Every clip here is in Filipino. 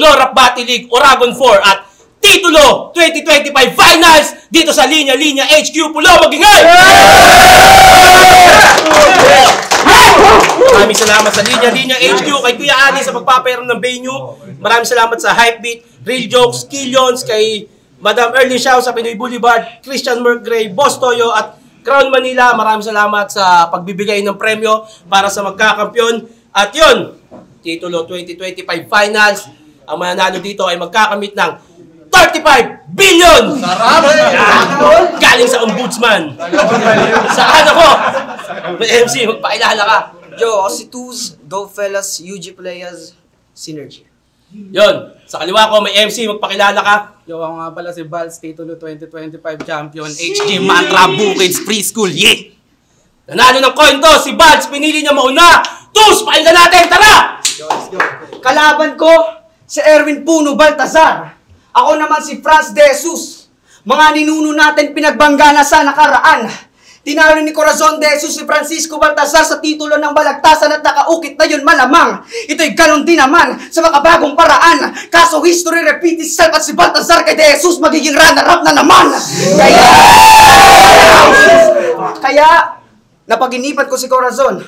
Titulo Rap Battle League Oragon 4 at Titulo 2025 Finals dito sa Linya Linya HQ Pulo Magingay! Maraming salamat sa Linya Linya HQ, kay Kuya Ali sa pagpapairam ng venue. Maraming salamat sa Hypebeat, Real Jokes, Killions, kay Madam Early Shaw sa Pinoy Boulevard, Christian Mergray, Boss Toyo at Crown Manila. Maraming salamat sa pagbibigay ng premyo para sa magkakampyon. At yun, Titulo 2025 Finals, ang mananalo dito ay magkakamit ng 35 billion! Sarap! Galing sa ombudsman. Saan ako? May MC, magpakilala ka. Yo, ako si Tuz, Dope Fellas, UG Players, Synergy. Yun, sa kaliwa ko may MC, magpakilala ka. Yo, ako nga pala si Vals, Titulo 2025 Champion, HG Mantra Bukid's Preschool, yeah! Nanalo ng coin to, si Bads, pinili niya mauna. Tuz, pakinggan natin, tara! Let's go. Kalaban ko, si Erwin Puno Baltazar. Ako naman si Franz De Jesus. Mga ninuno natin pinagbangga na sa nakaraan. Tinalo ni Corazon De Jesus si Francisco Baltazar sa titulo ng balagtasan at nakaukit na yun malamang. Ito'y ganon din naman sa makabagong paraan. Kaso history repeat itself at si Baltazar kay De Jesus magiging runner-up na naman. Kaya napag-inipan ko si Corazon.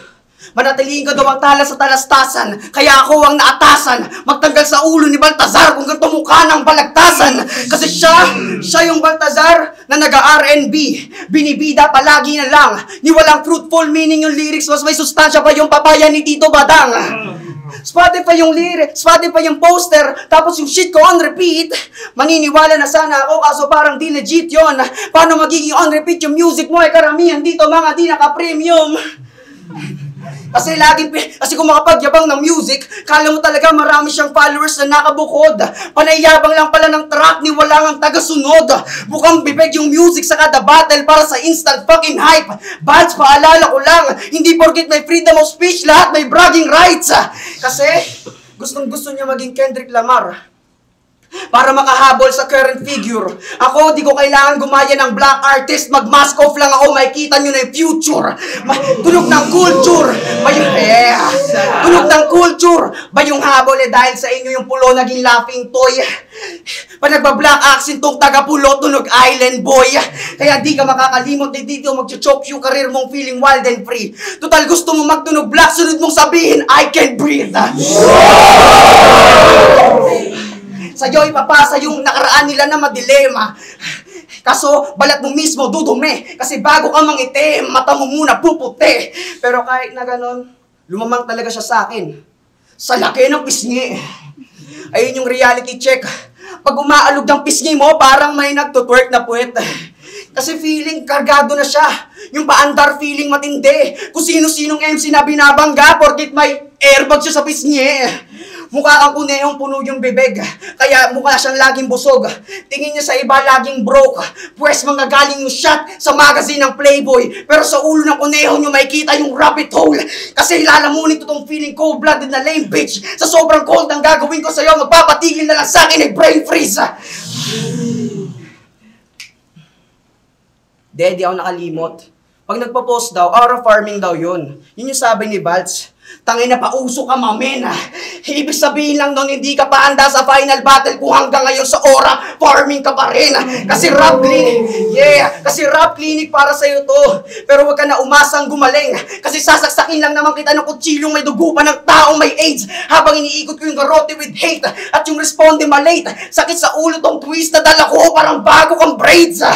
Manatilihin ko daw ang tala sa talastasan. Kaya ako ang naatasan. Magtanggal sa ulo ni Baltazar kung ganito mukha ng balagtasan. Kasi siya yung Baltazar na naga-R&B. Binibida palagi na lang. Ni walang fruitful meaning yung lyrics. Mas may sustansya pa yung papaya ni Tito Badang. Spotify yung lyrics, Spotify yung poster, tapos yung shit ko on repeat. Maniniwala na sana ako kaso parang di legit yun. Paano magiging on repeat yung music mo ay karamihan dito mga di naka-premium. Kasi kung makapagyabang ng music, kala mo talaga marami siyang followers na nakabukod. Panayabang lang pala ng track ni wala ngang tagasunod. Bukang bibig yung music sa kada battle para sa instant fucking hype. Bads, paalala ko lang, hindi porket may freedom of speech, lahat may bragging rights. Kasi gustong-gusto niya maging Kendrick Lamar para makahabol sa current figure. Ako, di ko kailangan gumaya ng black artist. Mag-mask off lang ako, makikita nyo na yung future. Tunog ng culture. Tunog ng culture. Ba yung habol dahil sa inyo yung pulo naging laughing toy. Pag nagba-black accent tong taga-pulo, tunog island boy. Kaya di ka makakalimot na dito mag-choke yung career mong feeling wild and free. Total gusto mo magtunog black, sunod mong sabihin, I can breathe. Sa'yo ipapasa yung nakaraan nila na madilema. Kaso balat mo mismo dudumi. Kasi bago ka mangitim, mata mo muna puputi. Pero kahit na ganon, lumamang talaga siya sa akin. Sa laki ng pisngi. Ayun yung reality check. Pag umaalog ng pisngi mo, parang may nagtutwerk na puwet. Kasi feeling kargado na siya. Yung paandar feeling matindi. Kung sino-sinong MC na binabangga, porkit may airbag siya sa pisngi. Mukha kang kuneyong puno yung bibig. Kaya mukha siyang laging busog. Tingin niya sa iba laging broke. Pwes manggagaling yung shot sa magazine ng Playboy. Pero sa ulo ng kuneho niyo makikita yung rabbit hole. Kasi lalamunin ko tong feeling cold-blooded na lame bitch. Sa sobrang cold ang gagawin ko sa'yo, magpapatigil na lang sa akin ay brain freeze. Daddy, ako nakalimot. Pag nagpo-post daw, aura farming daw yun. Yun yung sabi ni Baltz. Tangina pa uso ka, mamen. Ibig sabihin lang nun, hindi ka pa handa sa final battle kung hanggang ngayon sa aura, farming ka pa rin. Kasi rap clinic para sa'yo to. Pero wag ka na umasang gumaling. Kasi sasaksakin lang naman kita ng kutsilong may dugo pa ng taong may AIDS. Habang iniikot ko yung garote with hate. At yung responde malate. Sakit sa ulo tong twist na dala ko, parang bago kang braids.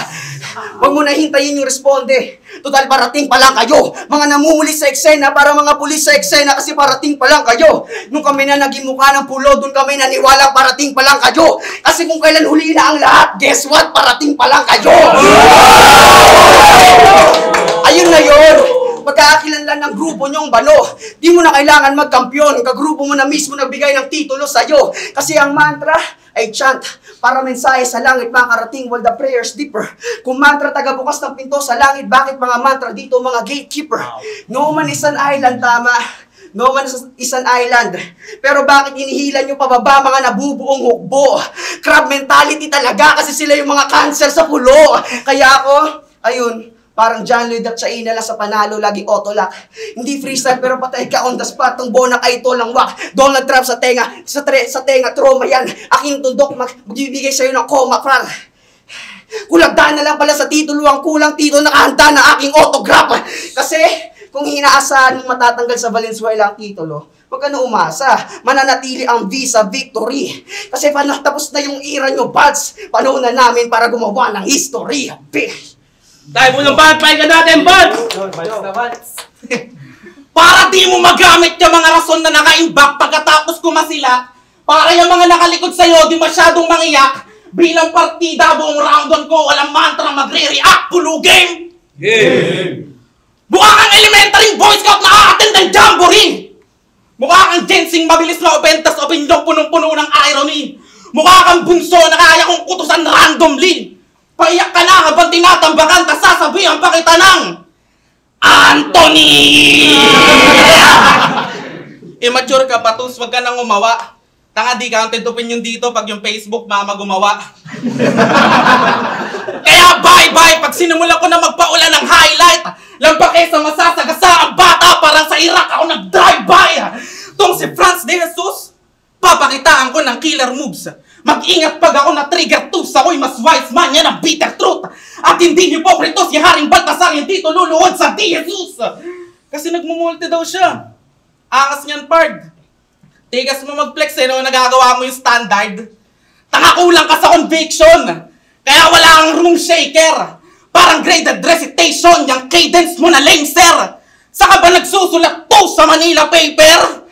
Huwag mo na hintayin yung responde. Total parating pa lang kayo. Mga namumuli sa eksena para mga pulis sa eksena kasi parating pa lang kayo. Nung kami na naging mukha ng pulo, dun kami naniwalang parating pa lang kayo. Kasi kung kailan huli na ang lahat, guess what? Parating pa lang kayo. Ayun na yun. Magkakakilanlan ng grupo nyong bano. Di mo na kailangan magkampiyon. Kagrupo mo na mismo nagbigay ng titulo sa'yo. Kasi ang mantra ay chant para mensahe sa langit makarating while the prayers deeper. Kung mantra taga-bukas ng pinto sa langit, bakit mga mantra dito mga gatekeeper? No man is an island, tama. No man is an island. Pero bakit inihila nyo pababa mga nabubuong hukbo? Crab mentality talaga kasi sila yung mga cancer sa pulo. Kaya ako, ayun, Parang John Lloyd at Chaina lang sa panalo, lagi autolock. Hindi freestyle pero patay ka on the spot. Ang bonang ay ito lang wak. Donald Trump sa tenga, sa tenga, trauma yan. Aking tundok, magbibigay sa'yo ng coma, pral. Kulagdaan na lang pala sa titulo, ang kulang titulo nakahanda na aking autograph. Kasi kung hinaasahan mong matatanggal sa Valenzuela ang titulo, huwag ka na umasa. Mananatili ang visa victory. Kasi tapos na yung era nyo, Balls. Panahon na namin para gumawa ng history. Tayo mo ng band, ka natin, band! Para di mo magamit yung mga rason na naka-imbak pagkatapos kumasila, para yung mga nakalikod sa'yo di masyadong mangiyak, bilang partida buong roundon ko, walang mantra magre-react, pulo game! Game! Mukha kang elementary boy scout na a-attend ng jamboree! Mukha kang Jensing mabilis maopentas opinyon punong-puno ng irony! Mukha kang bunso na kaya kong kutusan randomly! Paiyak ka na habang tinatambakan, tas sasabihan pa kita ng Anthony! Immature ka, Patus, wag ka nang umawa. Tanga, di counted opinion dito pag yung Facebook mama gumawa. Kaya bye-bye, pag sinimulan ko na magpaulan ng highlight, lampake sa masasagasa ang bata, parang sa Iraq ako nag-drive-by. Tong si Franz de Jesus, papakitaan ko ng killer moves. Mag-ingat pag ako na-trigger tools, ako'y mas wise man, yan ang bitter truth. At hindi hipokrito si Haring Baltasar, hindi ito luluhod sa Di Jesus. Kasi nagmumulti daw siya. Angas niyan, Pard. Tigas mo mag-flex no? Nagagawa mo yung standard. Kulang ka sa conviction. Kaya wala kang room shaker. Parang graded recitation, yung cadence mo na lame, sir. Saka ba nagsusulat to sa Manila paper?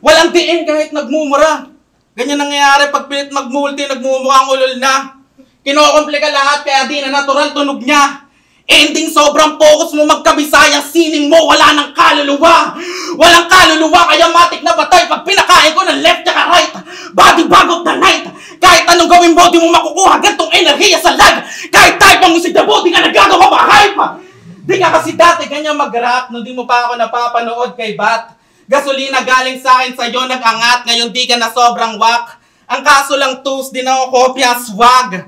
Walang diin kahit nagmumura. Ganyan nangyayari pag pilit magmulti, nagmumukhang ulol na. Kinokomplika lahat kaya di na natural tunog niya. Ending sobrang focus mo magkabisayang sining mo, wala nang kaluluwa. Walang kaluluwa kaya matik na batay pag pinakain ko ng left at right. Body bag of the night. Kahit anong gawin mo, di mo makukuha gantong enerhiya sa lag. Kahit type ang musik na mo, di ka nagagawa ma-hype. Di ka kasi dati ganyan mag-rap nung di mo pa ako napapanood kay Bat. Gasolina galing sa akin sa'yo nag-angat, ngayon di ka na sobrang wak. Ang kaso lang tools, di na ako kopya swag.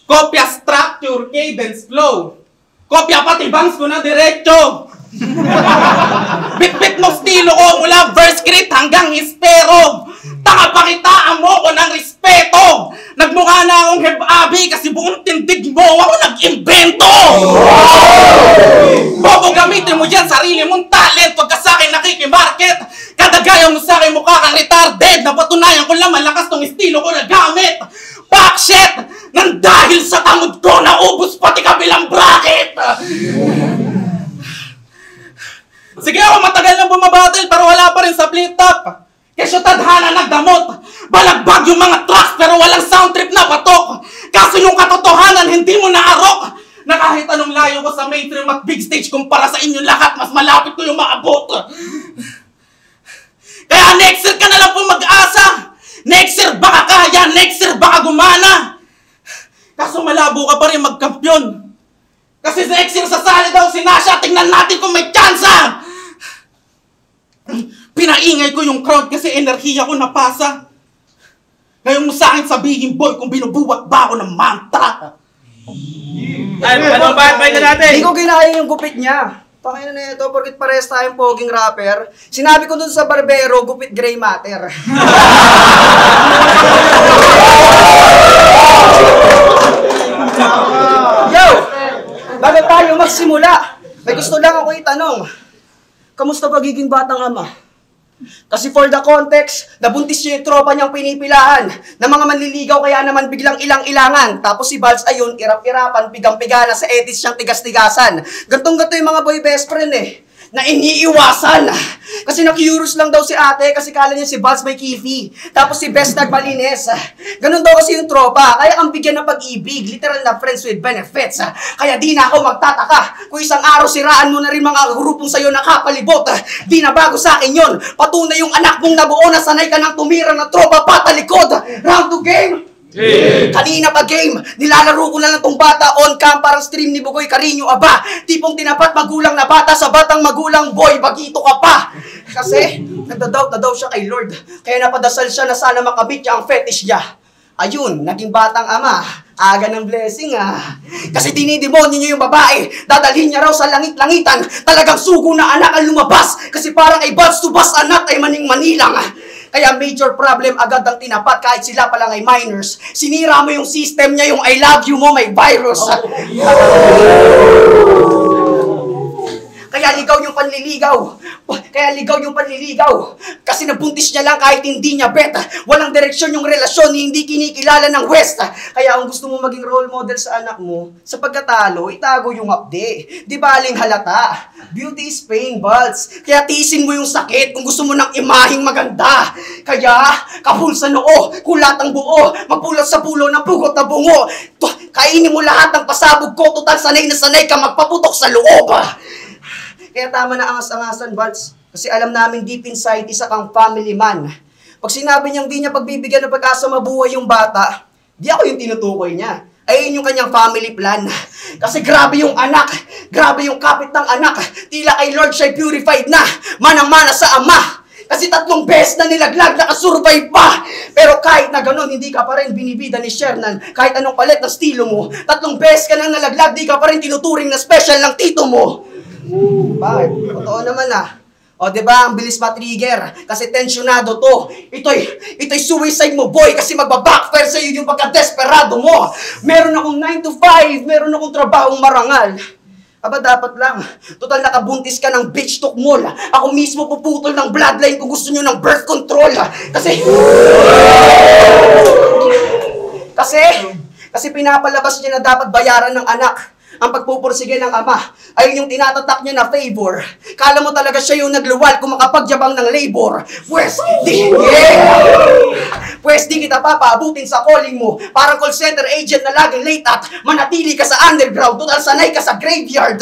Kopya structure, cadence, flow. Kopya pati bangs ko na diretso. Bit-bit mo stilo ko mula verse crit hanggang hispero. Tanga-pakitaan mo ko ng respeto. Nagmukha na akong heb-abi kasi buong tindig mo ako nag-imbento. Bobo, gamitin mo dyan sarili mong talent. Huwag ka sa'kin nakikimarket. Kadagaya mo sa'kin mukha kang retarded. Napatunayan ko lang malakas tong estilo ko na gamit. Back shit! Nang dahil sa tamod ko naubos pati kabilang bracket. Sige ako matagal na bumabattle pero wala pa rin sa flip top. Kesyo tadhana nagdamot. Balagbag yung mga tracks pero walang sound trip na patok. Kaso yung katotohanan hindi mo naarok. Na kahit anong layo ko sa mainstream at big stage kumpara sa inyo lahat, mas malapit ko yung maabot. Kaya next year ka na lang po mag-asa. Next year baka kaya, next year baka gumana. Kaso malabo ka pa rin magkampyon. Kasi next year sasali daw si Nasha, tingnan natin kung may tsansa. Pinaingay ko yung crowd kasi enerhiya ko napasa. Ngayon mo sa akin sabihin, boy, kung binubuwat ba ako ng mantra. Ay, ano ba? Ka natin! Hindi ko ginaya yung gupit niya. Pakina na ito, porkit pares tayong poging rapper. Sinabi ko dun sa barbero, gupit gray matter. Yo! Bago tayo magsimula, may gusto lang ako itanong. Kamusta pagiging batang ama? Kasi for the context, nabuntis niya yung tropa niyang pinipilahan na mga manliligaw kaya naman biglang ilang-ilangan. Tapos si Balls ayun, irap-irapan, pigang-pigana sa edits siyang tigas-tigasan. Gantong-gato yung mga boy best friend na iniiwasan. Kasi na-curious lang daw si ate kasi kala niya si Balls may kifi. Tapos si Best nagmalinis. Ganun daw kasi yung tropa. Kaya ang bigyan ng pag-ibig, literal na friends with benefits. Kaya di na ako magtataka kung isang araw siraan mo na rin mga grupong sa'yo nakapalibot. Di na bago sa akin yun. Patunay yung anak mong nabuo na sanay ka ng tumira ng tropa patalikod. Round 2 game. Yeah. Kanina pa game, nilalaro ko na lang tong bata on cam parang stream ni Bugoy Carino aba. Tipong tinapat magulang na bata sa batang magulang boy, bagito ka pa. Kasi nagda-doubt na daw siya kay Lord. Kaya napadasal siya na sana makamit niya ang fetish niya. Ayun, naging batang ama. Aga ng blessing Kasi dinidemonyo niyo yung babae. Dadalhin niya raw sa langit-langitan. Talagang sugo na anak ang lumabas. Kasi parang ay buds to bus anak ay maning-manilang. Kaya major problem agad ang tinapat kahit sila pa lang ay minors. Sinira mo yung system niya, yung I love you mo may virus. Kaya ligaw yung panliligaw. Kasi nabuntis niya lang kahit hindi niya bet. Walang direksyon yung relasyon, hindi kinikilala ng West. Kaya kung gusto mo maging role model sa anak mo, sa pagkatalo, itago yung update. Di baling halata. Beauty is pain, buds. Kaya tiisin mo yung sakit kung gusto mo ng imaheng maganda. Kaya, kahul sa noo, kulat ang buo, mapulot sa pulo ng pugot na bungo. Kainin mo lahat ng pasabog ko, total sanay na sanay ka magpaputok sa loob. Kaya tama na angas-angasan, Balts. Kasi alam namin deep inside, isa kang family man. Pag sinabi niyang di niya pagbibigyan ng pag-asa mabuhay yung bata, di ako yung tinutukoy niya. Ayun yung kanyang family plan. Kasi grabe yung anak, grabe yung kapit ng anak. Tila kay Lord siya'y purified na, manang-mana sa ama. Kasi 3 beses na nilaglag, nakasurvive pa. Pero kahit na ganun, hindi ka pa rin binibida ni Shernan. Kahit anong palit ng estilo mo, 3 beses ka nang nalaglag, di ka pa rin tinuturing na special ng tito mo. Bakit? Totoo naman O, diba? Ang bilis ma-trigger. Kasi tensyonado to. Ito'y suicide mo, boy. Kasi magbabackfire sa'yo yung pagka-desperado mo. Meron akong 9 to 5. Meron akong trabahong marangal. Aba, dapat lang. Total nakabuntis ka ng bitch talk mall. Ako mismo puputol ng bloodline kung gusto nyo ng birth control. Kasi pinapalabas niya na dapat bayaran ng anak ang pagpupursige ng ama. Ayun yung tinatatak niya na favor. Kala mo talaga siya yung nagluwal kung makapagyabang ng labor. Pwes di kita papaabutin sa calling mo. Parang call center agent na laging late at manatili ka sa underground. Total sanay ka sa graveyard.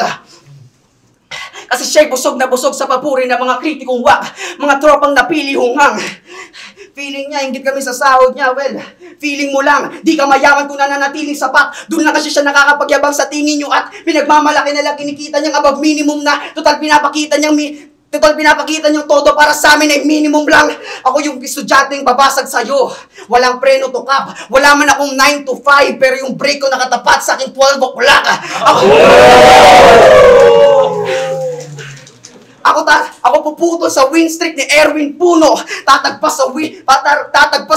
Kasi siya'y busog na busog sa papuri ng mga kritikong wak. Mga tropang napili hungang. Feeling niya, hinggit kami sa sahod niya. Well, feeling mo lang, di ka mayaman kung nananatiling sapat. Doon na kasi siya nakakapagyabang sa tingin niyo at pinagmamalaki na lang kinikita niyang above minimum na total pinapakita niyang todo para sa amin ay minimum lang. Ako yung estudyanteng babasag sa'yo. Walang preno to cap. Wala man akong 9 to 5 pero yung break ko nakatapat sa aking 12 o'clock. Ako puputol sa win streak ni Erwin Puno. Tatagpas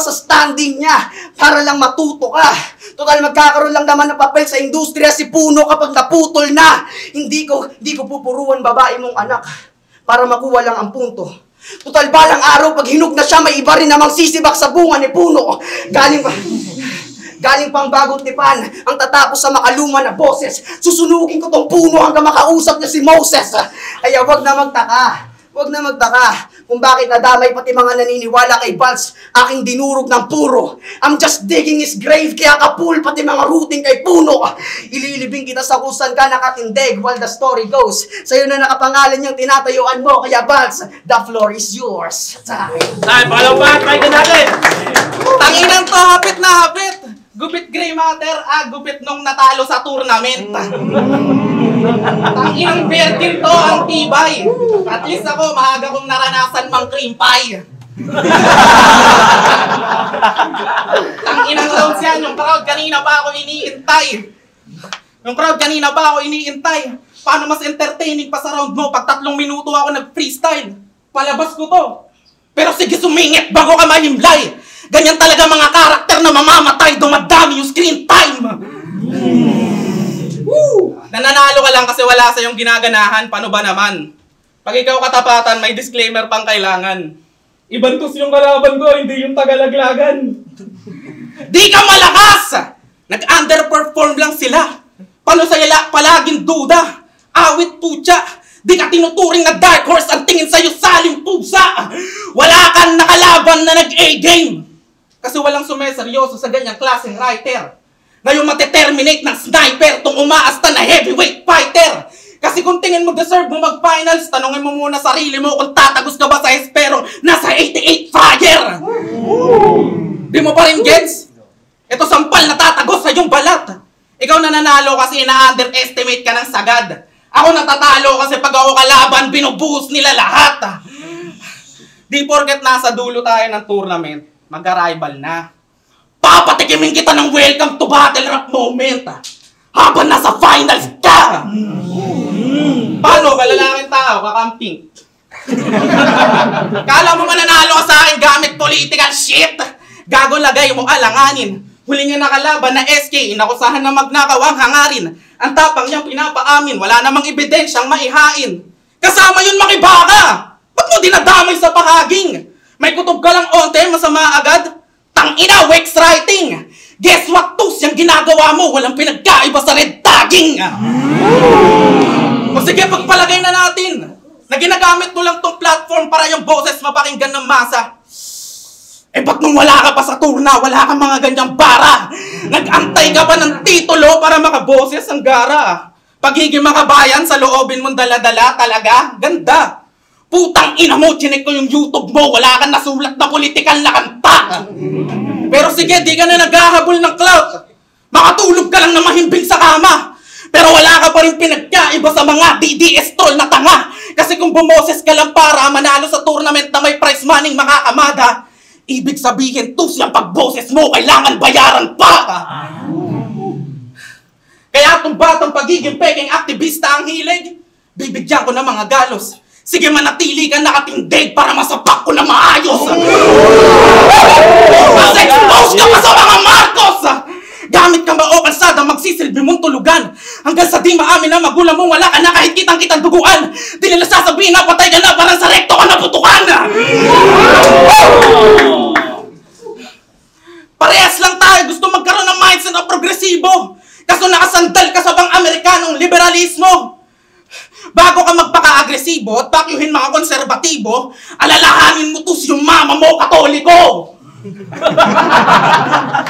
sa standing niya para lang matuto ka. Total magkakaroon lang naman ng papel sa industriya si Puno kapag naputol na. Hindi ko pupuruan babae mong anak para makuha lang ang punto. Total balang araw pag hinug na siya may iba rin namang sisibak sa bunga ni Puno. Galing pang bagong tipan, ang tatapos sa makaluma na boses. Susunugin ko tong Puno hanggang makausap niya si Moses. Kaya wag na magtaka kung bakit nadamay pati mga naniniwala kay Balts. Aking dinurog ng puro. I'm just digging his grave kaya kapul pati mga rooting kay Puno. Ililibing kita sa kusan ka nakatindig while the story goes. Sa'yo na nakapangalan niyang tinatayuan mo kaya Balts, the floor is yours. Ay, pangalaw ba? Try ka natin! Tanginan to, hapit na hapit! Gupit Gray Matter, gupit nung natalo sa tournament. Tanginang virgin to, ang tibay. At least ako, maaga kong naranasan mang cream pie. Tanginang rounds yan, yung crowd kanina pa ako iniintay. Paano mas entertaining pa sa round mo pag 3 minuto ako nag-freestyle? Palabas ko to. Pero sige sumingit bago ka mahimlay. Ganyan talaga mga karakter na mamamatay, dumadami yung screen time. Nananalo ka lang kasi wala sa yung ginaganahan, paano ba naman? Pag ikaw katapatan, may disclaimer pang kailangan. Ibantos yung kalaban ko, hindi yung tagalaglagan. Di ka malakas! Nag-underperform lang sila. Paano sa'yo palaging duda? Awit putya. Di ka tinuturing na dark horse, ang tingin sa'yo saling pusa. Wala kang nakalaban na nag-A-game. Kasi walang sumeseryoso sa ganyang klaseng writer. Ngayon mateterminate ng sniper tong umaasta na heavyweight fighter. Kasi kung tingin mo deserve mo mag-finals, tanongin mo muna sarili mo kung tatagos ka ba sa espero nasa 88 fire. Di mo pa rin gets? Ito sampal na tatagos sa iyong balat. Ikaw nananalo kasi na-underestimate ka ng sagad. Ako natatalo kasi pag ako kalaban, binubuhos nila lahat. Di porket nasa dulo tayo ng tournament, mag-arrival na. Papatikimin kita ng welcome to battle rap moment habang nasa finals ka! Paano? Kalalaking tao, kakamping. Kala mo mananalo ka sa akin gamit political shit? Gago lagay mo alanganin. Huli niya nakalaban na SK, inakusahan na magnakaw ang hangarin. Ang tapang niyang pinapaamin, wala namang ebidensyang maihain. Kasama yun makibaka! Ba't mo dinadamay sa pahaging? May kutob ka lang onte, masama agad? Tangina, Wex writing! Guess what, Tus? Yung ginagawa mo, walang pinagkaiba sa red tagging! O sige, pagpalagay na natin na ginagamit mo lang tong platform para yung boses mapakinggan ng masa. Eh ba't nung wala ka pa sa turna, wala kang mga ganyang bara? Nag-antay ka ba ng titulo para makaboses ang gara? Pagiging makabayan sa loobin mong dala-dala talaga? Ganda! Putang ina mo, chinek ko yung YouTube mo, wala kang nasulat na politikal na kanta! Pero sige, di ka na naghahabol ng clout. Makatulog ka lang na mahimbing sa kama. Pero wala ka pa rin pinagkaiba sa mga DDS troll na tanga. Kasi kung bumoses ka lang para manalo sa tournament na may prize money makakamada, ibig sabihin, Tus, yung pagboses mo, kailangan bayaran pa! Kaya itong batang pagiging peking aktivista ang hilig, bibigyan ko ng mga galos. Sige, manatili ka nakatindig para masapak ko na maayos! Mas expose ka pa sa mga Marcos! Gamit ka ba o kalsada, magsisilbi mong tulugan? Hanggang sa di maamin na magulang mo, wala ka na kahit kitang-kitang duguan. Di nila sasabihin na patay ka na, parang sa rekto ka na putukan! Parehas lang tayo, gusto magkaroon ng mindset na progresibo. Kaso nakasandal ka sa bang Amerikanong liberalismo. Bago ka magpaka-agresibo at pakyuhin mga konserbatibo, alalahanin mo tus yung mama mo, katoliko!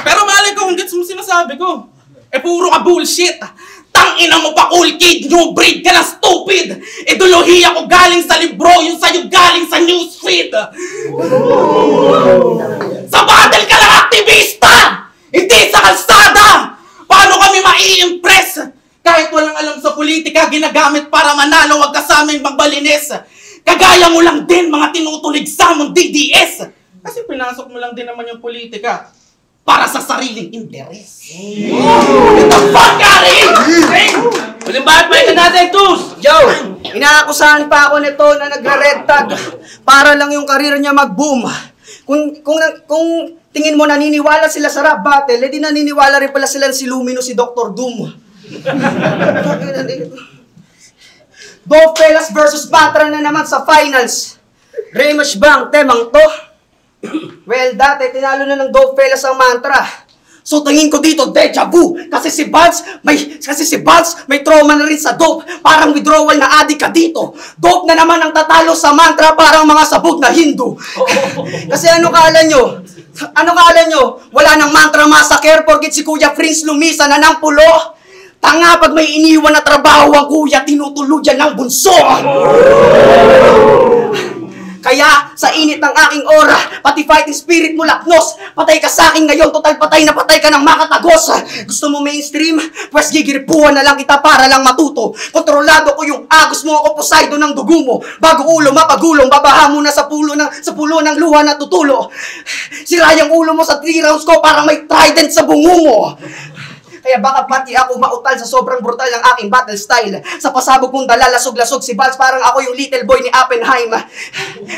Pero malay ko, kung gets mo sinasabi ko. Eh puro ka bullshit. Tangina mo pa cool kid, new breed ka na stupid. Ideolohiya ko galing sa libro, yung sa'yo galing sa newsfeed. Sa battle ka lang aktivista! Hindi sa kalsada! Paano kami mai-impress? Kahit walang alam sa politika, ginagamit para manalo, wag ka sa aming magbalinis. Kagaya mo lang din mga tinutulig sa mong DDS. Kasi pinasok mo lang din naman yung politika para sa sariling interes. What the fuck, Gary? Uling bakit ba natin, Tus? Joe, inaakusahan pa ako nito na nagre-red tag para lang yung karir niya mag-boom. Kung tingin mo naniniwala sila sa rap battle, edi naniniwala rin pala sila si Lumino, si Dr. Doom. Gofellas versus Batra na naman sa finals. Rematch ba ang temang to? Well, dati tinalo na ng Gofellas ang mantra. So tingin ko dito, deja vu. Kasi si Balz may trauma na rin sa dope. Parang withdrawal na addict ka dito. Dope na naman ang tatalo sa mantra, parang mga sabog na Hindu. Kasi ano kala nyo? Wala nang mantra massacre porkit si Kuya Prince Lumisa na ng pulo. Tanga, pag may iniwan na trabaho ang kuya, tinutuluyan ng bunso. Kaya, sa init ng aking aura, pati fighting spirit mo laknos, patay ka sa akin ngayon, total patay na patay ka ng makatagos. Gusto mo mainstream? Pwes gigiripuhan na lang kita para lang matuto. Kontrolado ko yung agos mo, ako Poseidon ng dugo mo. Bago ulo mapagulong, babaha mo na sa pulo ng luha na tutulo. Sira yung ulo mo sa 3 rounds ko, para may trident sa bungo mo. Kaya baka pati ako mautal sa sobrang brutal ng aking battle style. Sa pasabog kong dalalasog-lasog si Balz, parang ako yung little boy ni Oppenheim.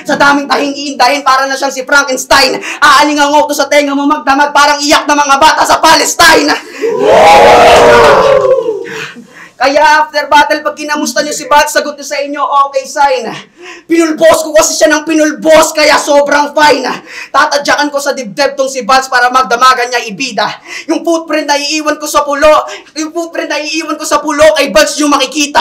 Sa daming tahing iindahin, para na siyang si Frankenstein. Aalingang to sa tenga mo magdamag, parang iyak na mga bata sa Palestine. Kaya after battle, pag kinamusta niyo si Balz, sagot niyo sa inyo, okay sign. Pinulbos ko kasi siya ng pinulbos, kaya sobrang fine. Tatadyakan ko sa dibdib tong si Balz para magdamagan niya ibida. Yung footprint na iiwan ko sa pulo, kay Balz yung makikita.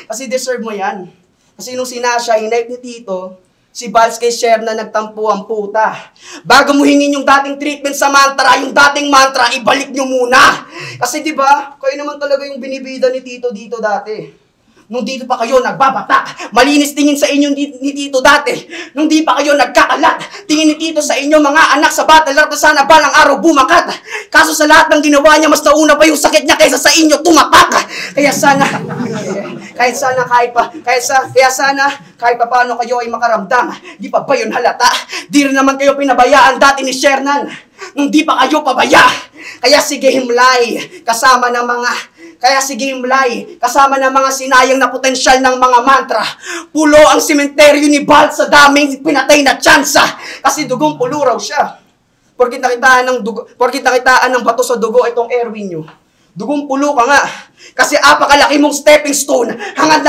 Kasi deserve mo yan. Kasi nung sinasya, hinipe ni Tito, si Balz kay Sherna nagtampo ang puta. Bago mo hingin yung dating treatment sa mantra, yung dating mantra, ibalik nyo muna. Kasi diba, kayo naman talaga yung binibida ni Tito dito dati. Nung dito pa kayo nagbabata, malinis tingin sa inyo ni Tito dati. Nung di pa kayo nagkakalat, tingin ni Tito sa inyo mga anak sa battle na sana balang araw bumakat. Kaso sa lahat ng ginawa niya, mas nauna pa yung sakit niya kaysa sa inyo tumatak. Kaya sana kahit pa paano kayo ay makaramdam. Di pa ba yun halata? Di rin naman kayo pinabayaan dati ni Shernan. nung di pa kayo pabaya. Kaya sige himlay, kasama ng mga sinayang na potensyal ng mga mantra. Pulo ang sementeryo ni Balt sa daming pinatay na tsansa. Kasi dugong pulo raw siya. Porkit nakitaan ng bato sa dugo itong Erwin nyo. Dugong pulo ka nga. Kasi apakalaki mong stepping stone. Hangad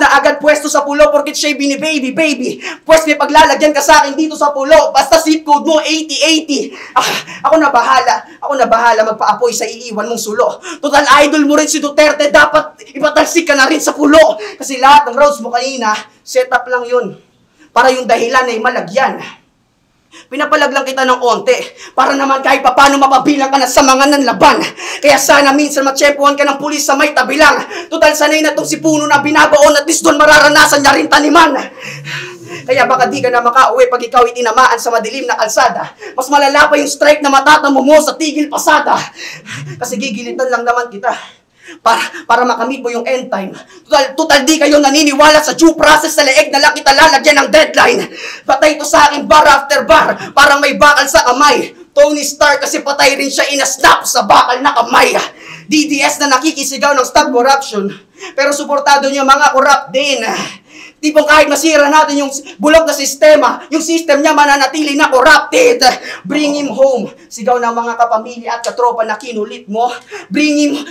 na agad pwesto sa pulo porkit siya'y bini-baby. Pwes may paglalagyan ka sa akin dito sa pulo. Basta zip code mo 8080. Ako na bahala magpaapoy sa iiwan mong sulo. Total idol mo rin si Duterte. Dapat ipatalsik ka na rin sa pulo. Kasi lahat ng roads mo kanina, setup lang yun. Para yung dahilan ay malagyan. Pinapalag lang kita ng onte para naman kahit papano mapabilang ka na sa mga nanlaban. Kaya sana minsan matsyempuhan ka ng pulis sa may tabi lang. Total sanay na tong si puno na binabaon at least doon mararanasan niya rin taniman. Kaya baka di ka na makauwi pag ikaw itinamaan sa madilim na kalsada. Mas malala pa yung strike na matatamo mo sa tigil pasada. Kasi gigilitan lang naman kita para makamit mo yung end time. Total di kayo naniniwala sa due process, sa leeg na lang kita lalagyan ng deadline. Patay to sa akin bar after bar, parang may bakal sa kamay. Tony Stark kasi patay rin siya inasnap sa bakal na kamay. DDS na nakikisigaw ng stop corruption, pero suportado niya mga corrupt din. Tipong kahit masira natin yung bulok na sistema, yung system niya mananatili na corrupted. Bring him home. Sigaw ng mga kapamilya at katropa na kinulit mo.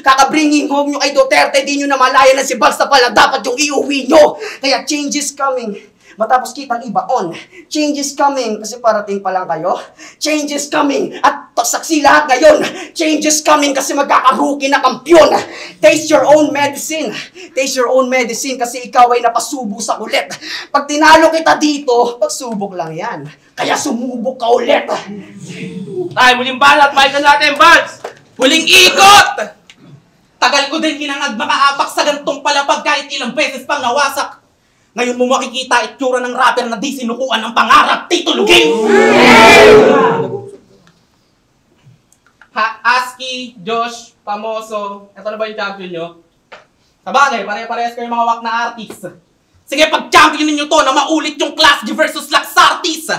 Kaka-bring him home yung kay Duterte, di nyo na malaya na si Balsa pala dapat yung iuwi nyo. Kaya change is coming. Matapos kitang ibaon. Change is coming kasi parating pa lang kayo. Change is coming at saksi lahat ngayon. Change is coming kasi magkakaruki na kampyon. Taste your own medicine. Taste your own medicine kasi ikaw ay napasubo sa kulit. Pag tinalo kita dito, pagsubok lang yan. Kaya sumubok ka ulit. Ay, muling balat, balikan natin, Balts! Huling ikot! Tagal ko din hinangad makaapak sa gantong palapag kahit ilang beses pang nawasak. Ngayon mo makikita itsura ng rapper na di sinukuan ng pangarap, Tito Lugay! ASCII, Josh, Pamoso, ito na ba yung champion nyo? Sabagay, pare-parehas kayo mga wak na artist. Sige, pag-championin nyo to na maulit yung Class G versus Laxartis.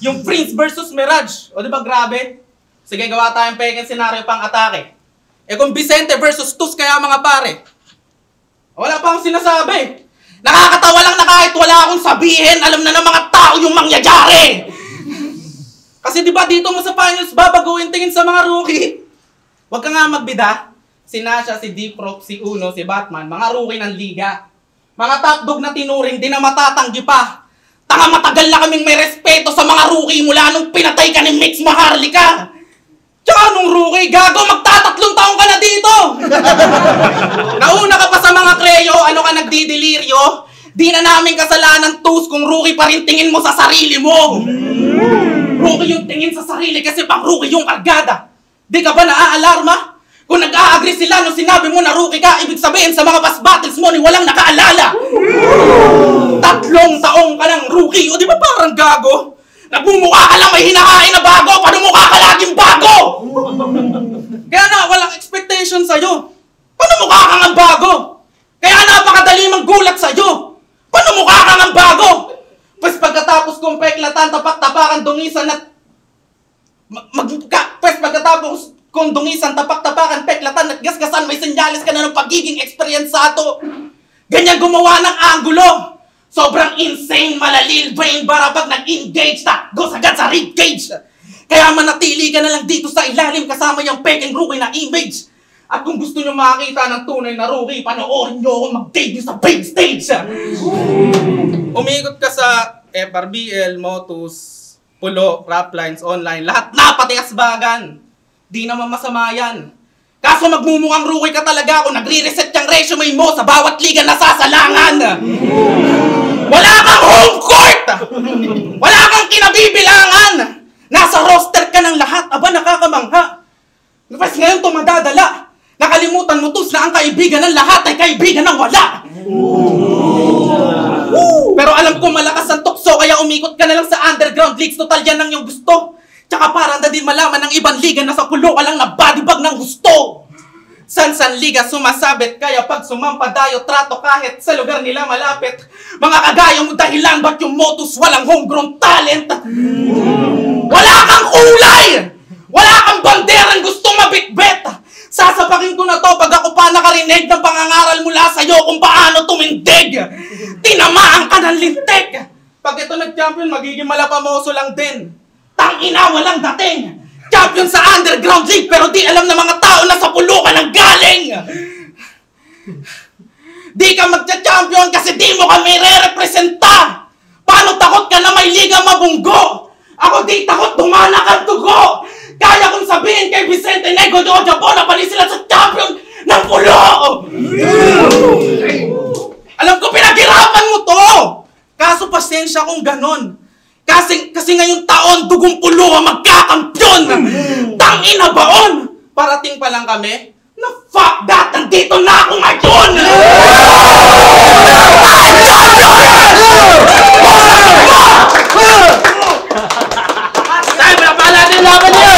Yung Prince versus Mirage. O di ba grabe? Sige, gawa tayong peking senaryo pang atake. Eh kung Vicente versus Tus kaya mga pare. Wala pa akong sinasabi. Nakakatawa lang na kahit wala akong sabihin, alam na ng mga tao yung mangyayari. Kasi di ba dito mo sa finals babaguhin tingin sa mga rookie? Huwag ka nga magbida. Si Nasha, si Deeprock, si Uno, si Batman, mga rookie ng liga. Mga top dog na tinuring, di na matatanggi pa. Tanga matagal na kaming may respeto sa mga rookie mula nung pinatay ka ni Mix Maharlika. Tsaka nung rookie, gago, magtatatlong taong ka na dito! Nauna ka pa sa mga kreyo, ano ka nagdidelirio? Di na namin kasalanan tus kung rookie pa rin tingin mo sa sarili mo! Rookie yung tingin sa sarili kasi pang rookie yung kargada. Di ka ba naaalarma? Kung nag-a-agree sila nung sinabi mo na rookie ka, ibig sabihin sa mga past battles mo ni walang nakaalala! 3 taong ka lang rookie, o di ba parang gago? Nagmumukha ka lang may hinahain na bago, paano mukha ka laging bago? Kaya na, walang expectation sa'yo. Paano mukha ka ng bago? Kaya napakadali manggulat sa'yo. Paano mukha ka ng bago? Pues pagkatapos kong peklatan, tapak-tapakan, dungisan at... Pues pagkatapos kong dungisan, tapak-tapakan, peklatan at gasgasan, may senyales ka na ng pagiging eksperyensato. Ganyan gumawa ng anggulo. Sobrang insane, malalil, brain bara pag nag-engage na, goes agad sa ribcage. Kaya manatili ka na lang dito sa ilalim kasama yung peking rookie na image. At kung gusto nyo makakita ng tunay na rookie, panoorin nyo ako mag-debut sa big stage. Umikot ka sa FRBL, Motus, Pulo, Rap Lines, Online, lahat na pati asbagan. Di naman masama yan. Kaso magmumukhang rookie ka talaga kung nagre-reset yung resume mo sa bawat liga na sasalangan. Wala kang home court! Wala kang kinabibilangan! Nasa roster ka ng lahat, aba nakakamangha. Tapos ngayon ito madadala. Nakalimutan mo tus na ang kaibigan ng lahat ay kaibigan ng wala. Pero alam ko malakas ang tukso kaya umikot ka na lang sa underground leagues. Total yan ang yung gusto. Tsaka para na din malaman ng ibang liga na sa pulo ka lang na bodybag ng gusto. San liga sumasabit kaya pag sumampa dayo trato kahit sa lugar nila malapit. Mga kagaya mo dahilan ba't yung Motus walang homegrown talent? Wala kang kulay! Wala kang banderang gusto mabitbit! Sasapakin ko na to pag ako pa nakarinig ng pangangaral mula sa'yo kung paano tumindig! Tinamaan ka ng lintik! Pag ito nag-champion, magiging malapamoso lang din. Tangina, walang dating! Champion sa underground league pero di alam ng mga tao na sa pulukan ang galing! Di ka magcha-champion kasi di mo kami re-representa! Paano takot ka na may liga mabunggo? Ako di takot dumana kang tugo! Kaya kong sabihin kay Vicente Nego de Ojabo na pali sila sa champion ng pulo! Alam ko pinaghirapan mo to! Kaso pasensya kung ganon. Kasi ngayong taon, dugong pulo ang magkakampyon! Tangina baon! Parating pa lang kami, na fuck that! Nandito na ako ngayon! Tayo, pinapala natin yung laban niya!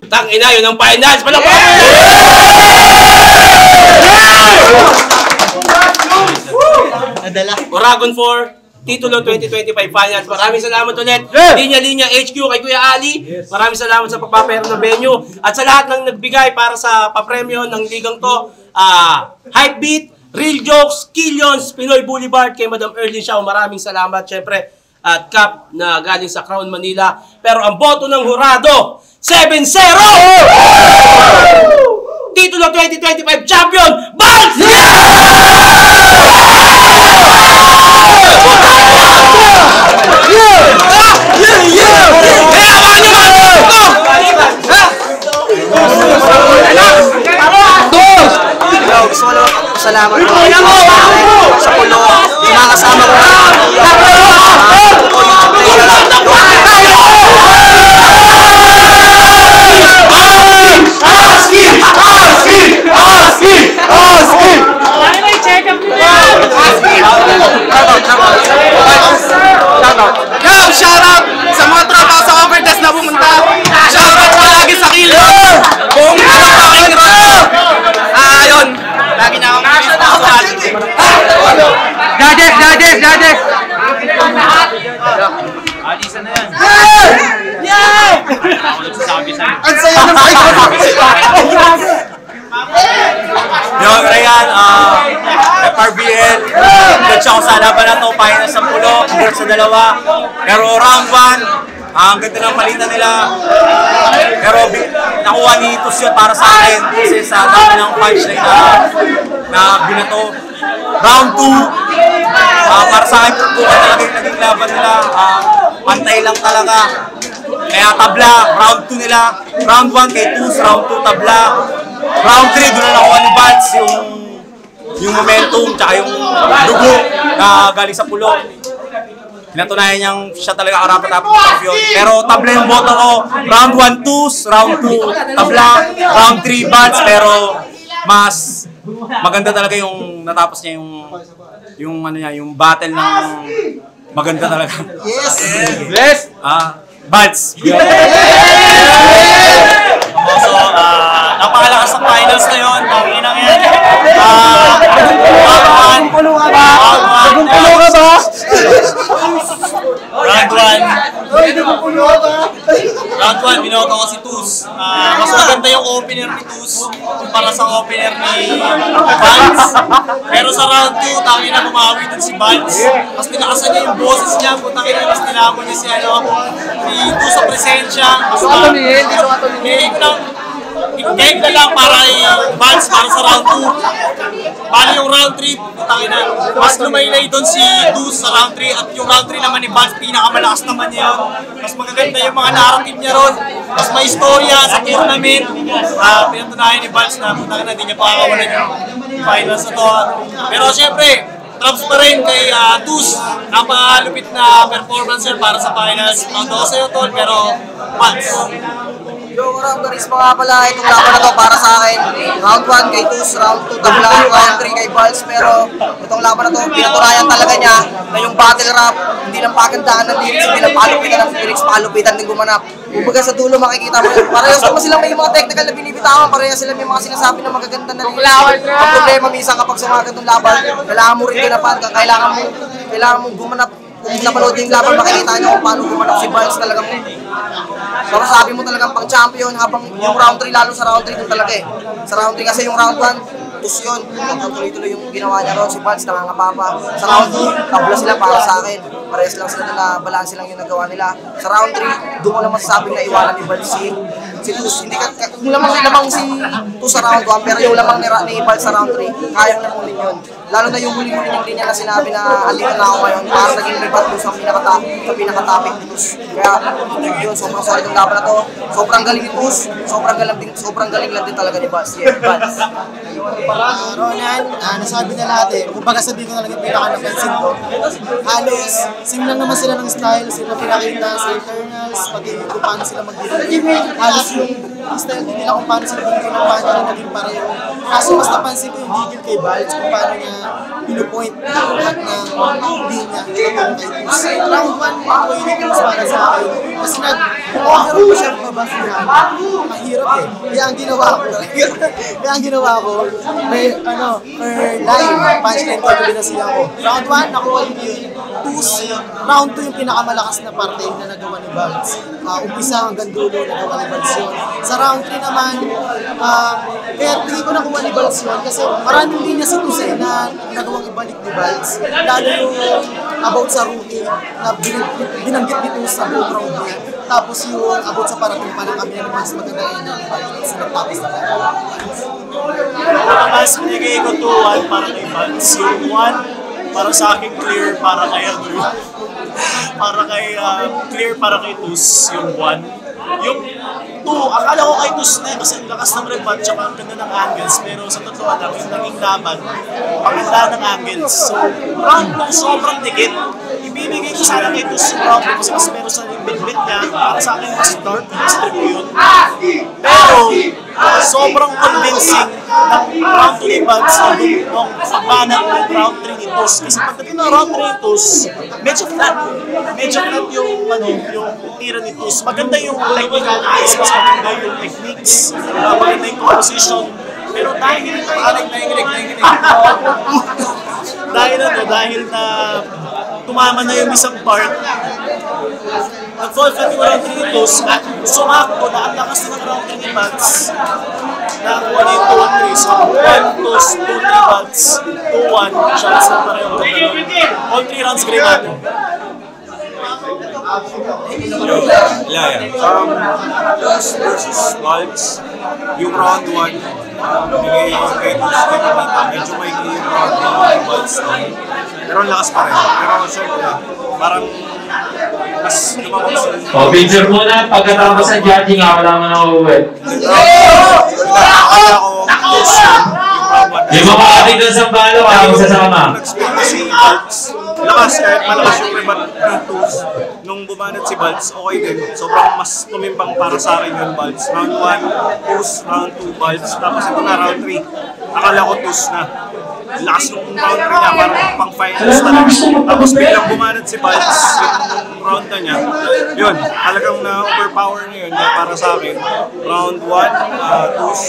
Tangina, yun ang finals! Palakpakan! Oragon 4, Titulo 2025 Finals. Maraming salamat ulit. Linya-Linya HQ kay Kuya Ali. Maraming salamat sa pagpapayaro ng venue. At sa lahat ng nagbigay para sa papremyo ng ligang to, Hypebeat, Real Jokes, Killions, Pinoy Boulevard, kay Madam Erlyn Xiao. Maraming salamat. Siyempre, at Cap na galing sa Crown Manila. Pero ang boto ng hurado, 7-0! Titulo 2025 Champion, Balls! Gusto ko lang salamat po sa pulo, yung mga kasama ko Shoutout sa mga tropa sa overtest na pumunta. Shoutout palagi sa Killions. Kung ano pa aking road. Ayun. Lagi na akong nakasulat. Judges! Alisan na yan. Yeah! Ako nagsasabi sa'yo. Ang saya ng fight! Yung Rayan, FRBL, nag-check ako sa laban na to, finals sa pulo, congrats sa dalawa. Pero round 1, ang ganda ng palitan nila. Pero nakuha ni Tus yun para sa akin kasi sa dami ng punchline na binato. Round 2, para sa akin, tutukan talaga yung naging laban nila. Pantay lang talaga. Kaya tabla, round 2 nila. Round 1 kay Tus, round 2 tabla. Round 3, doon na nakuha ni Balts yung momentum tsaka yung dugo na galing sa pulo. Pinatunayan niyang siya talaga karapat-dapat ng champion. Pero tabla yung boto ko. Round 1, Tus. Round 2, tabla. Round 3, Balts. Pero mas maganda talaga yung natapos niya yung ano niya, yung battle ng maganda talaga. Yes! Balts. So, napakalakas sa finals na yun. Tanginang yan. Pulo ka ba? Round 1, binoto ko si Tus. Mas maganda yung opener ni Tus para sa opener ni Balts. Pero sa round 2, tangin na bumawi dun si Balts. Mas tinakasan niya yung boses niya. Putangin na, mas tinamon niya si Tus sa presensya. Game na lang para i-Balts para sa round 2. Bali yung round 3, putangin na. Mas lumaylay doon si Tus sa round 3 at yung round 3 naman ni Balts, pinakamalakas naman niya yun. Mas magaganda yung mga narrative niya ron. Mas may istorya sa tournament. Pinatunayan ni Balts na putangin na, hindi niya pakakawalan yung finals na to. Pero syempre, props pa rin kay Tus. Napakalupit na performancer para sa finals. Pagdaw sa'yo tol, pero Balts. Yo, Ramdaris mga pala, itong laban na to para sa akin. Round 1 kay Tus, round 2 tabla, round 3 kay Balls. Pero itong laban na to, pinaturayan talaga niya na yung battle rap, hindi lang pagandaan ng lyrics, hindi lang palupitan ng lyrics, palupitan din gumanap. Kumbaga sa dulo makikita mo, parehas naman silang may mga technical na binibitawan, parehas sila may mga sinasabi na magaganda na lyrics. Ang problema minsan kapag sumagat ng laban, kailangan mo rin ganapan, kailangan mo gumanap kung napanood niyo yung laban, makikita niyo kung paano gumanap si Barnes talagang sabi mo talagang pang champion habang yung round 3 lalo sa round 3 dun talaga eh. Sa round 3 kasi yung round 1, tus yun. Tuloy-tuloy yung ginawa niya ron. Si Barnes nangangapapa. Sa round 2, tabla sila para sa akin. Parehas lang sila na balance lang yung nagawa nila. Sa round 3, doon ko lang masasabing na iwanan ni Barnes si Tus. Hindi ka, kung lamang si Tus sa round 1, pero yung lamang ni Barnes sa round 3, kayang namunin yun. Lalo na yung huli-huli niyang linya na sinabi na andito na ako ngayon, para naging lipat doon sa pinaka-topic ni Tus. Kaya yun, sobrang solid yung laban na to. Sobrang galing ni Tus, sobrang galing lang din talaga ni Barnes. Yeah, Barnes. Ronan, nasabi na lahat eh. Kung baga sabihin ko na lang yung pinaka-napansin ko. Halos, same lang naman sila ng style. Sila pinakita sa internals, pati kung paano sila mag-deliver. Halos yung style din nila kung paano sila mag-deliver ng paano na naging pareho. Kaso mas napansin ko yung digil kay Balch kung paano niya pinupoint lahat ng linya katulong kay Tus. Round 1, ako yun yung Tus para sa akin. Kasi nag-overall pa siya babasihan. Mahirap eh. Kaya ang ginawa ko, may per line, punchline ko, binasihan ko. Round 1, nakuha yun yun. Tus, round 2 yung pinakamalakas na parte na nagawa ni Balch. Umpisa hanggang dulo nagawa ni Balch yun. Sa round 3 naman, kaya tingin ko nakuha ni Balch yun kasi maraming linya si Tus eh na nagawang ibalik ni Balch. Lalo yung about sa rookie na binanggit ni Tus sa buong round niya. Tapos yung about sa parating pa ng kami na mas maganda yun ni Balch sa nagtapos na lang. Mas binigay ko 2-1 para kay Balch. Yung 1, para sa akin clear para kay clear para kay Tus yung 1. Yung 2, akala ko kay Tus na kasi ang lakas ng rebat tsaka ang ganda ng angles, pero sa totoo lang yung naging laban paganda ng angles. So round 2 sobrang dikit. Ibibigay ko sana kay Tus yung round 2 kasi mas meron sa yung bit-bit niya, para sa akin mas dark yung strip yun. Pero sobrang convincing ng round 2 ni Balch nung pagbanat ng round 3 ni Tus. Kasi pagdating ng round 3 ni Tus, medyo flat yung tira ni Tus. Maganda yung technical eyes, mas maganda yung techniques, maganda yung composition. Pero dahil na tumama na yung isang part, nag-fall flat yung round 3 ni Tus at sumakto na ang lakas na ng round 3 ni Balch. Nakakuha na yung 2-1-3. So 1 Tus, 2-3 Balch, 2-1. Shots na parehong ganda. All 3 rounds grimado. Tus versus Balch, yung round 1, bigay yung kay Tus kay Pamita. Medyo may clear round 1 yung Balch. Pero ang lakas pa rin. Pero syempre, parang mas lumabang sila. O, picture muna. Pagkatapos sa judging, ako lang na uuwi. Akala ko, Tus Yung mga kapatid doon sa balo, ako sasama. nag-spin na si Balch. Lakas, kahit malakas yung rebat ng Tus. Nung bumanat si Balch, okay din. Sobrang mas tumimbang para sa akin yung Balch. Round 1, Tus, round 2, Balch. Tapos ito na, round 3. Akala ko Tus na. Lakas nung round 3 niya, parang pang finals na lang. Tapos biglang bumanat si Balch yung round na niya. Yun, talagang na-overpower niya yun. Kaya para sa akin, round 1, Tus,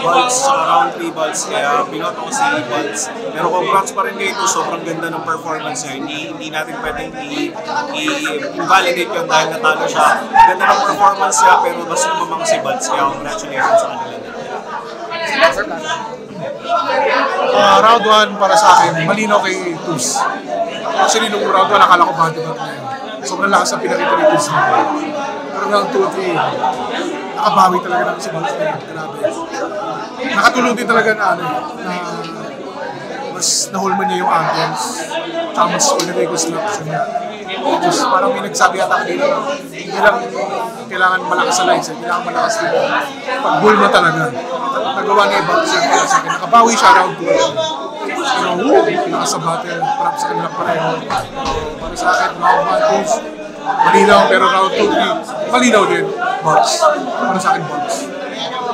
Balch, saka round 3 Balch. Kaya binoto ko si Balch. Pero congrats pa rin kay Tus, sobrang ganda ng performance niya. Hindi natin pwedeng i-validate yun dahil natalo siya. Ganda ng performance niya, pero mas lumamang si Balch. Kaya congratulations sa kanila. Round 1 para sa akin, malinaw kay Tus. Actually, nung round 1, akala ko body bag na yun. Sobrang lakas ang pinakita ni Tus. Pero round 2, 3, nakabawi talaga namin si Balch. Grabe. Nakatulong din talaga na mas nahulman niya yung angles. Tsaka mas ulagay ko snaps niya. Just parang may nagsabi ata kanina, hindi lang kailangan malakas sa lines, kailangan malakas din. Pag-bull mo talaga. Nagawa niya yung battle siya para sa akin. Nakabawi siya round 2. Pero lakas sa battle, parang sa kanila pareho. Para sa akin, round 1, Tus, malinaw, pero round 2, 3, malinaw din. Balch. Para sa akin, Balch.